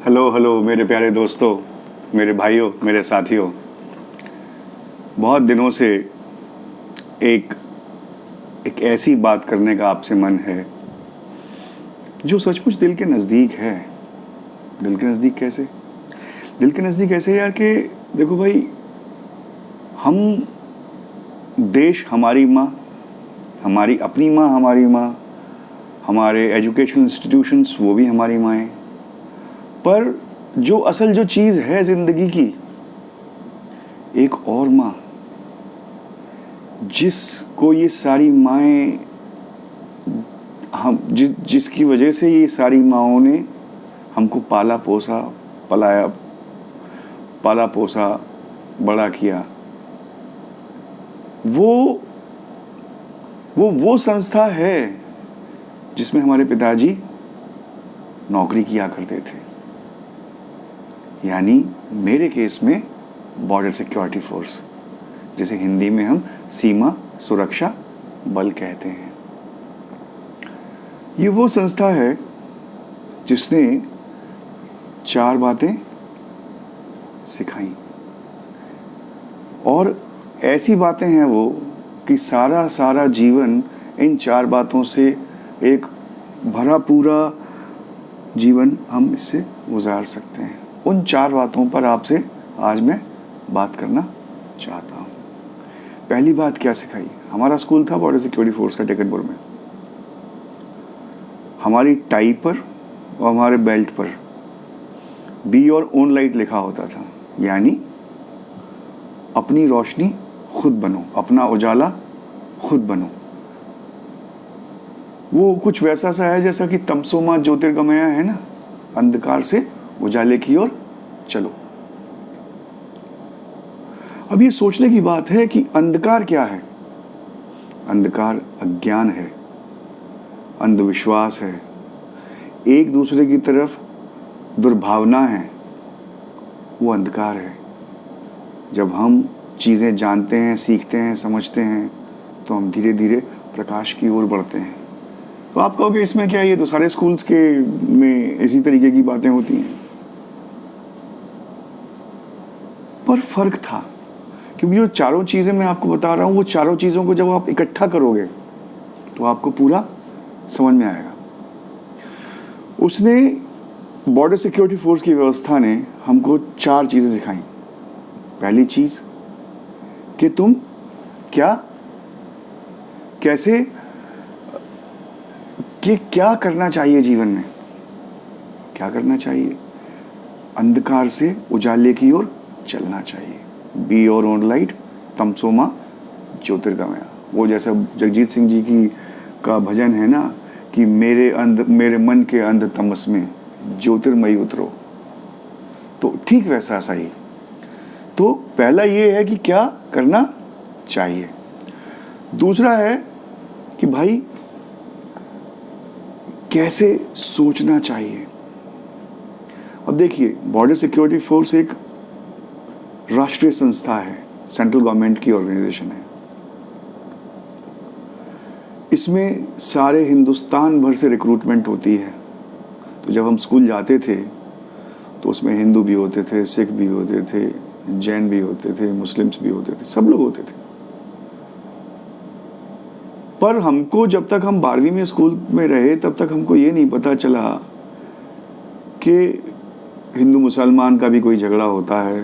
Hello hello मेरे प्यारे दोस्तों, मेरे भाइयों, मेरे साथियों। बहुत दिनों से एक एक ऐसी बात करने का आपसे मन है जो सचमुच दिल के नज़दीक है। दिल के नज़दीक कैसे? दिल के नज़दीक ऐसे यार कि देखो भाई, हम देश हमारी माँ, हमारी अपनी माँ हमारी माँ, हमारे एजुकेशनल इंस्टीट्यूशंस वो भी हमारी माएँ। पर जो असल जो चीज़ है ज़िंदगी की, एक और माँ जिसको ये सारी माएँ हम जिसकी वजह से ये सारी माँओं ने हमको पाला पोसा, बड़ा किया। वो संस्था है जिसमें हमारे पिताजी नौकरी किया करते थे, यानी मेरे केस में बॉर्डर सिक्योरिटी फोर्स, जिसे हिंदी में हम सीमा सुरक्षा बल कहते हैं। ये वो संस्था है जिसने 4 बातें सिखाई, और ऐसी बातें हैं वो कि सारा जीवन इन 4 बातों से एक भरा पूरा जीवन हम इससे गुजार सकते हैं। उन 4 बातों पर आपसे आज मैं बात करना चाहता हूँ। पहली बात क्या सिखाई? हमारा स्कूल था बॉर्डर सिक्योरिटी फोर्स का टेकनपुर में। हमारी टाई पर और हमारे बेल्ट पर बी और ओन लाइट लिखा होता था, यानी अपनी रोशनी खुद बनो, अपना उजाला खुद बनो। वो कुछ वैसा सा है जैसा कि तमसो मा ज्योतिर्गमय है ना, अंधकार से उजाले की ओर चलो। अब ये सोचने की बात है कि अंधकार क्या है? अंधकार अज्ञान है, अंधविश्वास है, एक दूसरे की तरफ दुर्भावना है, वो अंधकार है। जब हम चीज़ें जानते हैं, सीखते हैं, समझते हैं, तो हम धीरे धीरे प्रकाश की ओर बढ़ते हैं। तो आप कहोगे इसमें क्या है, ये तो सारे स्कूल्स के में इसी तरीके की बातें होती हैं। पर फर्क था, क्योंकि जो चारों चीज़ें मैं आपको बता रहा हूँ, वो चारों चीज़ों को जब आप इकट्ठा करोगे तो आपको पूरा समझ में आएगा। उसने, बॉर्डर सिक्योरिटी फोर्स की व्यवस्था ने हमको 4 चीज़ें सिखाई। पहली चीज़ कि तुम क्या करना चाहिए जीवन में, क्या करना चाहिए? अंधकार से उजाले की ओर चलना चाहिए। बी और ओन लाइट, तमसो मा ज्योतिर्गमय। वो जैसा जगजीत सिंह जी का भजन है ना कि मेरे मन के अंध तमस में ज्योतिर्मयी उतरो, तो ठीक वैसा सही। तो पहला ये है कि क्या करना चाहिए। दूसरा है कि भाई कैसे सोचना चाहिए। अब देखिए, बॉर्डर सिक्योरिटी फोर्स एक राष्ट्रीय संस्था है, सेंट्रल गवर्नमेंट की ऑर्गेनाइजेशन है। इसमें सारे हिंदुस्तान भर से रिक्रूटमेंट होती है। तो जब हम स्कूल जाते थे तो उसमें हिंदू भी होते थे, सिख भी होते थे, जैन भी होते थे, मुस्लिम्स भी होते थे, सब लोग होते थे। पर हमको, जब तक हम 12वीं में स्कूल में रहे, तब तक हमको ये नहीं पता चला कि हिंदू मुसलमान का भी कोई झगड़ा होता है।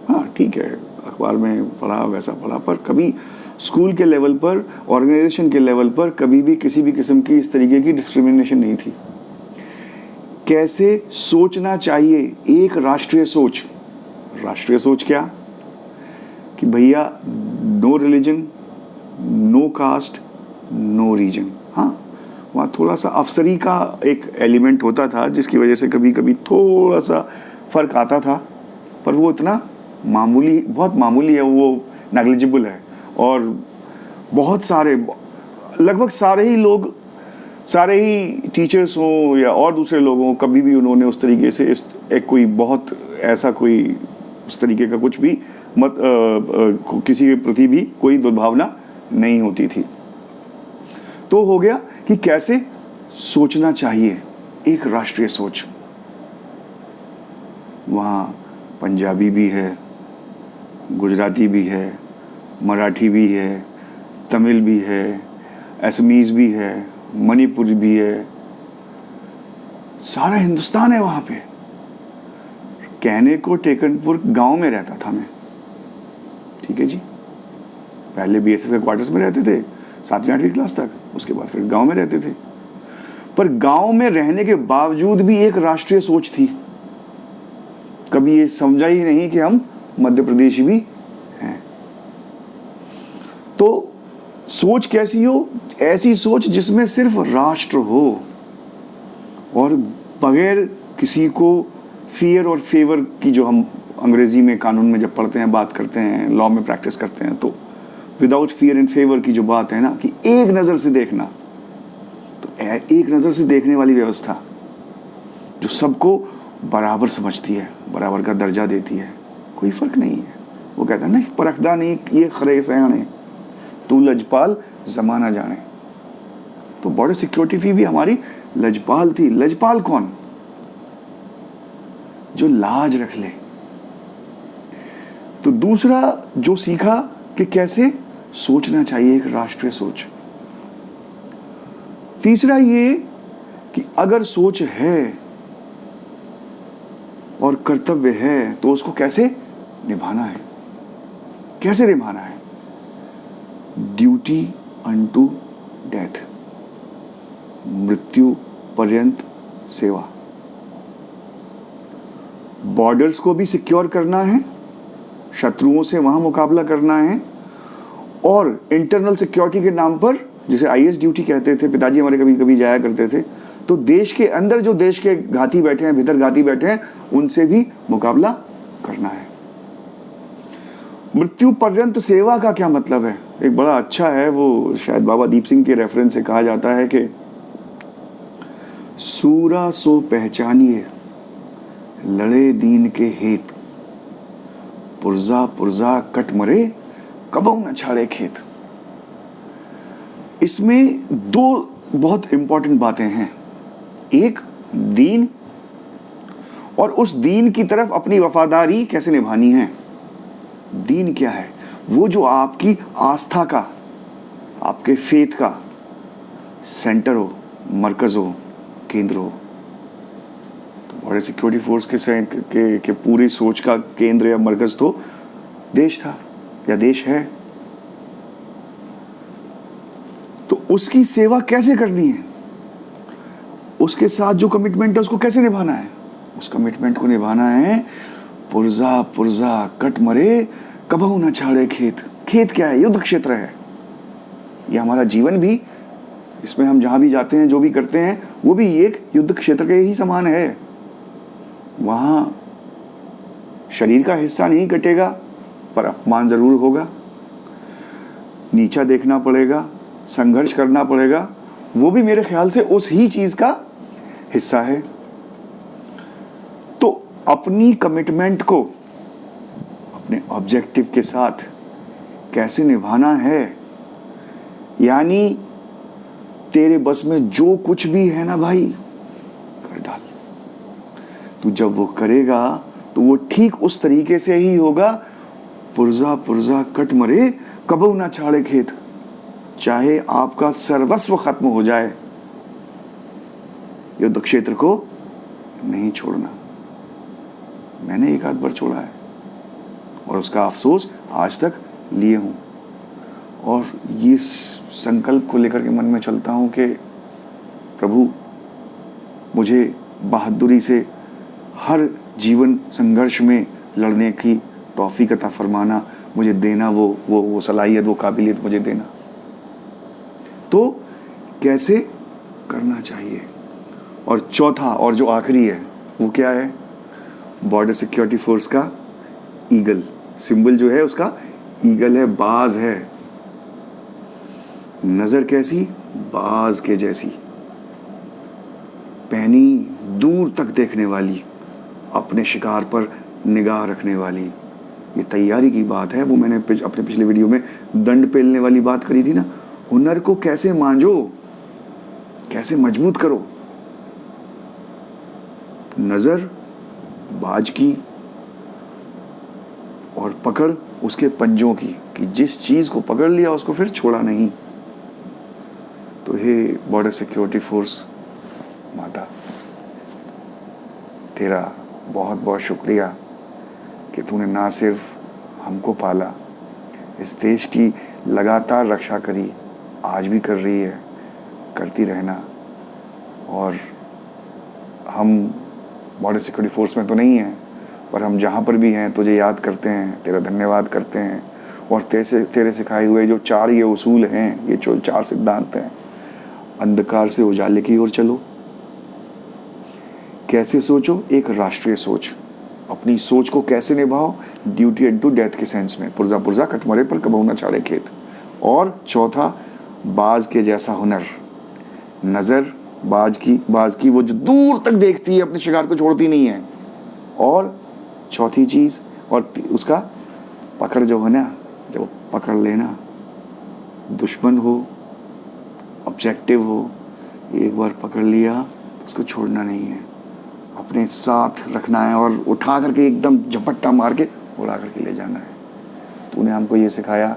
हाँ ठीक है, अखबार में पढ़ा, वैसा पढ़ा, पर कभी स्कूल के लेवल पर, ऑर्गेनाइजेशन के लेवल पर कभी भी किसी भी किस्म की इस तरीके की डिस्क्रिमिनेशन नहीं थी। कैसे सोचना चाहिए? एक राष्ट्रीय सोच। राष्ट्रीय सोच क्या? कि भैया no religion, no caste, no region. हाँ, वहाँ थोड़ा सा अफसरी का एक एलिमेंट होता था, जिसकी वजह से कभी कभी थोड़ा सा फर्क आता था, पर वो इतना मामूली, बहुत मामूली है, वो नेग्लिजिबल है। और बहुत सारे, लगभग सारे ही लोग, सारे ही टीचर्स हों या और दूसरे लोग हों, कभी भी उन्होंने उस तरीके से एक कोई बहुत ऐसा कोई उस तरीके का कुछ भी किसी के प्रति भी कोई दुर्भावना नहीं होती थी। तो हो गया कि कैसे सोचना चाहिए, एक राष्ट्रीय सोच। वहाँ पंजाबी भी है, गुजराती भी है, मराठी भी है, तमिल भी है, असमीज़ भी है, मणिपुरी भी है, सारा हिंदुस्तान है वहाँ पे। कहने को टेकनपुर गांव में रहता था मैं, ठीक है जी। पहले बीएसएफ के क्वार्टर्स में रहते थे 7वीं 8वीं क्लास तक, उसके बाद फिर गांव में रहते थे। पर गांव में रहने के बावजूद भी एक राष्ट्रीय सोच थी। कभी ये समझा ही नहीं कि हम मध्य प्रदेशी भी हैं। तो सोच कैसी हो? ऐसी सोच जिसमें सिर्फ राष्ट्र हो और बगैर किसी को फियर और फेवर की, जो हम अंग्रेजी में कानून में जब पढ़ते हैं, बात करते हैं, लॉ में प्रैक्टिस करते हैं, तो विदाउट फियर एंड फेवर की जो बात है ना, कि एक नज़र से देखना, तो एक नज़र से देखने वाली व्यवस्था जो सबको बराबर समझती है, बराबर का दर्जा देती है, कोई फर्क नहीं है। वो कहता है नहीं, परखदा नहीं ये खरे सयाने, तू लजपाल जमाना जाने। तो बॉर्डर सिक्योरिटी भी हमारी लजपाल थी। लजपाल कौन? जो लाज रख ले। तो दूसरा जो सीखा कि कैसे सोचना चाहिए, एक राष्ट्रीय सोच। तीसरा ये कि अगर सोच है और कर्तव्य है तो उसको कैसे निभाना है, कैसे निभाना है। ड्यूटी अनटू डेथ, मृत्यु पर्यंत सेवा। बॉर्डर्स को भी सिक्योर करना है, शत्रुओं से वहां मुकाबला करना है, और इंटरनल सिक्योरिटी के नाम पर, जिसे आईएस ड्यूटी कहते थे, पिताजी हमारे कभी कभी जाया करते थे, तो देश के अंदर जो देश के घाती बैठे हैं, भीतर घाती बैठे हैं, उनसे भी मुकाबला करना है। मृत्यु पर्यंत सेवा का क्या मतलब है? एक बड़ा अच्छा है, वो शायद बाबा दीप सिंह के रेफरेंस से कहा जाता है कि सूरा सो पहचानिए लड़े दीन के हेत, पुरजा पुरजा कट मरे कबहू न छाड़े खेत। इसमें दो बहुत इंपॉर्टेंट बातें हैं। एक दीन, और उस दीन की तरफ अपनी वफादारी कैसे निभानी है। दीन क्या है? वो जो आपकी आस्था का, आपके फेथ का सेंटर हो, मरकज हो, केंद्र हो। तो बॉर्डर सिक्योरिटी फोर्स के पूरी सोच का केंद्र या मरकज तो देश था या देश है। तो उसकी सेवा कैसे करनी है, उसके साथ जो कमिटमेंट है उसको कैसे निभाना है। उस कमिटमेंट को निभाना है पुरजा पुरजा कट मरे कबहू न छाड़े खेत। खेत क्या है? युद्ध क्षेत्र है। ये हमारा जीवन भी, इसमें हम जहां भी जाते हैं, जो भी करते हैं, वो भी एक युद्ध क्षेत्र के ही समान है। वहां शरीर का हिस्सा नहीं कटेगा, पर अपमान जरूर होगा, नीचा देखना पड़ेगा, संघर्ष करना पड़ेगा। वो भी मेरे ख्याल से उस ही चीज का हिस्सा है। तो अपनी कमिटमेंट को अपने ऑब्जेक्टिव के साथ कैसे निभाना है, यानी तेरे बस में जो कुछ भी है ना भाई, कर डाल। तू जब वो करेगा तो वो ठीक उस तरीके से ही होगा, पुरजा पुरजा कट मरे कबहू ना छाड़े खेत। चाहे आपका सर्वस्व खत्म हो जाए, युद्ध क्षेत्र को नहीं छोड़ना। मैंने एक आध बार छोड़ा है और उसका अफसोस आज तक लिए हूं, और ये संकल्प को लेकर के मन में चलता हूं कि प्रभु मुझे बहादुरी से हर जीवन संघर्ष में लड़ने की तौफीक अता फरमाना, मुझे देना वो सलाहियत, वो काबिलियत मुझे देना। तो कैसे करना चाहिए। और चौथा और जो आखिरी है वो क्या है? बॉर्डर सिक्योरिटी फोर्स का ईगल सिंबल जो है, उसका ईगल है, बाज है। नजर कैसी? बाज के जैसी, पैनी, दूर तक देखने वाली, अपने शिकार पर निगाह रखने वाली। ये तैयारी की बात है। वो मैंने अपने पिछले वीडियो में दंड पेलने वाली बात करी थी ना। हुनर को कैसे मांझो, कैसे मजबूत करो। नजर बाज की और पकड़ उसके पंजों की, कि जिस चीज़ को पकड़ लिया उसको फिर छोड़ा नहीं। तो हे बॉर्डर सिक्योरिटी फोर्स माता, तेरा बहुत बहुत शुक्रिया कि तूने ना सिर्फ हमको पाला, इस देश की लगातार रक्षा करी, आज भी कर रही है, करती रहना। और हम बॉर्डर सिक्योरिटी फोर्स में तो नहीं हैं, पर हम जहाँ पर भी हैं तुझे याद करते हैं, तेरा धन्यवाद करते हैं। और तेरे सिखाए हुए जो 4 ये उसूल हैं, ये 4 सिद्धांत हैं, अंधकार से उजाले की ओर चलो, कैसे सोचो, एक राष्ट्रीय सोच, अपनी सोच को कैसे निभाओ, ड्यूटी एंड टू डेथ के सेंस में, पुर्जा पुर्जा कटमरे पर कबहू न छाड़े खेत। और चौथा, बाज के जैसा हुनर, नज़र बाज की वो जो दूर तक देखती है, अपने शिकार को छोड़ती नहीं है। और चौथी चीज़ और उसका पकड़ जो है ना, जब पकड़ लेना, दुश्मन हो, ऑब्जेक्टिव हो, एक बार पकड़ लिया तो उसको छोड़ना नहीं है, अपने साथ रखना है और उठा करके एकदम झपट्टा मार के उड़ा करके ले जाना है। तूने हमको ये सिखाया,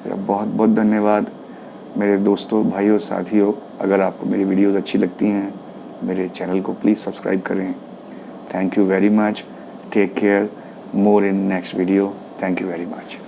तेरा बहुत बहुत धन्यवाद। मेरे दोस्तों, भाइयों, साथियों, अगर आपको मेरी वीडियोस अच्छी लगती हैं, मेरे चैनल को प्लीज़ सब्सक्राइब करें। Thank you very much, take care, more in next video. Thank you very much.